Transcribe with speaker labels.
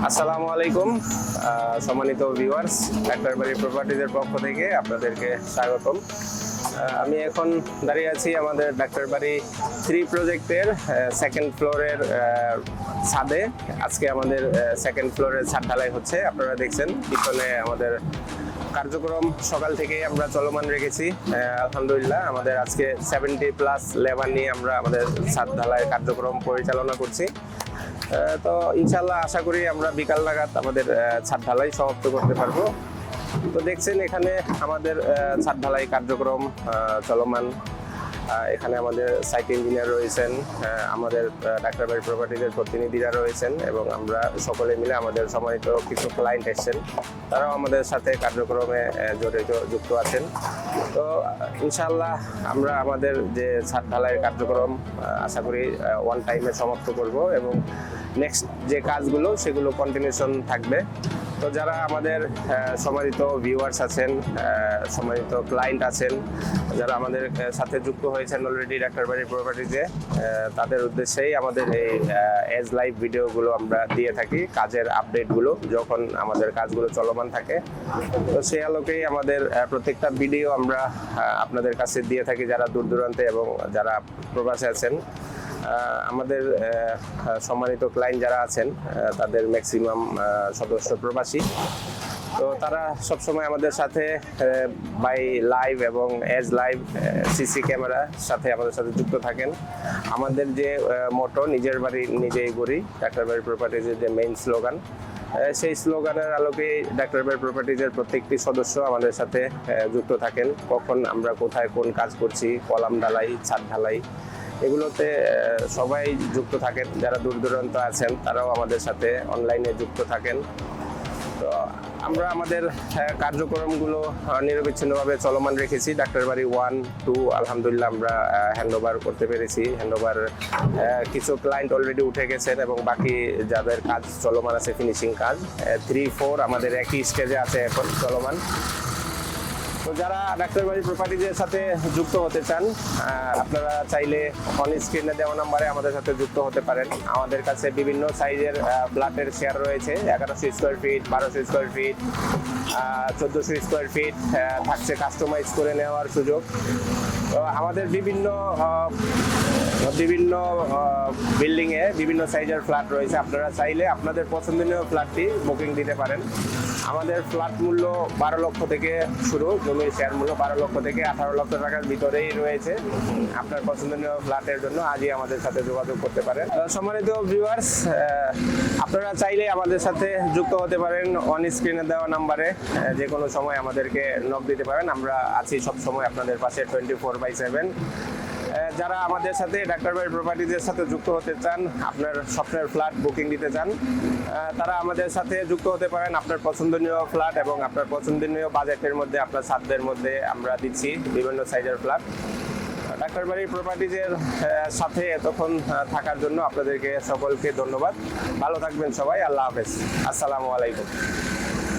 Speaker 1: আসসালামু আলাইকুম সম্মানিত ভিউয়ার্স, ডাক্তার বাড়ি প্রপার্টিজের পক্ষ থেকে আপনাদেরকে স্বাগতম। আমি এখন দাঁড়িয়ে আছি আমাদের ডাক্তার বাড়ি 3 প্রজেক্টের সেকেন্ড ফ্লোরের ছাদে। আজকে আমাদের সেকেন্ড ফ্লোরের ছাদ ঢালাই হচ্ছে। আপনারা দেখছেন পিছনে আমাদের কার্যক্রম সকাল থেকেই আমরা চলমান রেখেছি। আলহামদুলিল্লাহ আমাদের আজকে 70+ লেবার নিয়ে আমরা আমাদের ছাদ ঢালাই কার্যক্রম পরিচালনা করছি। তো ইনশাল্লাহ আশা করি আমরা বিকাল নাগাদ আমাদের ছাদ ঢালাই সমাপ্ত করতে পারবো। তো দেখছেন এখানে আমাদের ছাদ ঢালাই কার্যক্রম চলমান। এখানে আমাদের সাইট ইঞ্জিনিয়ার রয়েছেন, আমাদের ডাক্তার বাড়ি প্রপার্টিজের প্রতিনিধিরা রয়েছেন এবং আমরা সকলে মিলে আমাদের সম্মানিত কিছু ক্লায়েন্ট এসেছেন, তারাও আমাদের সাথে কার্যক্রমে যুক্ত আছেন। তো ইনশাআল্লাহ আমরা আমাদের যে ছাদ ঢালাইয়ের কার্যক্রম আশা করি ওয়ান টাইমে সমাপ্ত করব এবং নেক্সট যে কাজগুলো সেগুলো কন্টিনিউশন থাকবে। তো যারা আমাদের সম্মানিত ভিউয়ার্স আছেন, সম্মানিত ক্লায়েন্ট আছেন, যারা আমাদের সাথে যুক্ত হয়েছেন অলরেডি ডাক্তার বাড়ি প্রপার্টিজে, তাদের উদ্দেশ্যেই আমাদের এই এজ লাইভ ভিডিওগুলো আমরা দিয়ে থাকি, কাজের আপডেটগুলো যখন আমাদের কাজগুলো চলমান থাকে। তো সেই আলোকেই আমাদের প্রত্যেকটা ভিডিও আমরা আপনাদের কাছে দিয়ে থাকি, যারা দূর দূরান্তে এবং যারা প্রবাসে আছেন। আমাদের সম্মানিত ক্লায়েন্ট যারা আছেন তাদের ম্যাক্সিমাম সদস্য প্রবাসী। তো তারা সবসময় আমাদের সাথে বাই লাইভ এবং এজ লাইভ সিসি ক্যামেরার সাথে আমাদের সাথে যুক্ত থাকেন। আমাদের যে মোটো নিজের বাড়ি নিজেই গড়ি, ডাক্তার বাড়ি প্রপার্টিজের যে মেইন স্লোগান, সেই স্লোগানের আলোকে ডাক্তার বাড়ি প্রপার্টিজের প্রত্যেকটি সদস্য আমাদের সাথে যুক্ত থাকেন। কখন আমরা কোথায় কোন কাজ করছি, কলাম ঢালাই, ছাদ ঢালাই, এগুলোতে সবাই যুক্ত থাকেন। যারা দূর দূরান্ত আছেন তারাও আমাদের সাথে অনলাইনে যুক্ত থাকেন। তো আমরা আমাদের কার্যক্রমগুলো নিরবিচ্ছিন্নভাবে চলমান রেখেছি। ডাক্তার বাড়ি 1, 2 আলহামদুলিল্লাহ আমরা হ্যান্ডওভার করতে পেরেছি। হ্যান্ডওভার কিছু ক্লায়েন্ট অলরেডি উঠে গেছেন এবং বাকি যাদের কাজ চলমান আছে ফিনিশিং কাজ 3, 4 আমাদের একই স্টেজে আছে এখন চলমান। তো যারা ডাক্তার বাড়ি প্রপার্টিজের সাথে যুক্ত হতে চান, আপনারা চাইলে অন স্ক্রিনে দেওয়া নাম্বারে আমাদের সাথে যুক্ত হতে পারেন। আমাদের কাছে বিভিন্ন সাইজের ফ্ল্যাটের শেয়ার রয়েছে, 1100 square feet, 1200 square feet, 1400 square feet থাকছে কাস্টমাইজ করে নেওয়ার সুযোগ। তো আমাদের বিভিন্ন বিল্ডিংয়ে বিভিন্ন সাইজের ফ্ল্যাট রয়েছে। আপনারা চাইলে আপনাদের পছন্দনীয় ফ্ল্যাটটি বুকিং দিতে পারেন। আমাদের ফ্ল্যাট মূল্য 12 লক্ষ থেকে শুরু, জমির শেয়ার মূল্য 12 লক্ষ থেকে 18 লক্ষ টাকার ভিতরেই রয়েছে। আপনার পছন্দনীয় ফ্ল্যাটের জন্য আজই আমাদের সাথে যোগাযোগ করতে পারেন। সম্মানিত ভিউয়ার্স, আপনারা চাইলে আমাদের সাথে যুক্ত হতে পারেন অন স্ক্রিনে দেওয়া নাম্বারে, যে কোনো সময় আমাদেরকে নক দিতে পারেন। আমরা আছি সব সময় আপনাদের পাশে 24/7। যারা আমাদের সাথে ডাক্তার বাড়ি প্রপার্টিজের সাথে যুক্ত হতে চান, আপনার স্বপ্নের ফ্ল্যাট বুকিং দিতে চান, তারা আমাদের সাথে যুক্ত হতে পারেন। আপনার পছন্দনীয় ফ্ল্যাট এবং আপনার পছন্দনীয় বাজেটের মধ্যে, আপনার সাধ্যের মধ্যে আমরা দিচ্ছি বিভিন্ন সাইজের ফ্ল্যাট। ডাক্তার বাড়ি প্রপার্টিজের সাথে এতক্ষণ থাকার জন্য আপনাদেরকে সকলকে ধন্যবাদ। ভালো থাকবেন সবাই। আল্লাহ হাফেজ। আসসালামু আলাইকুম।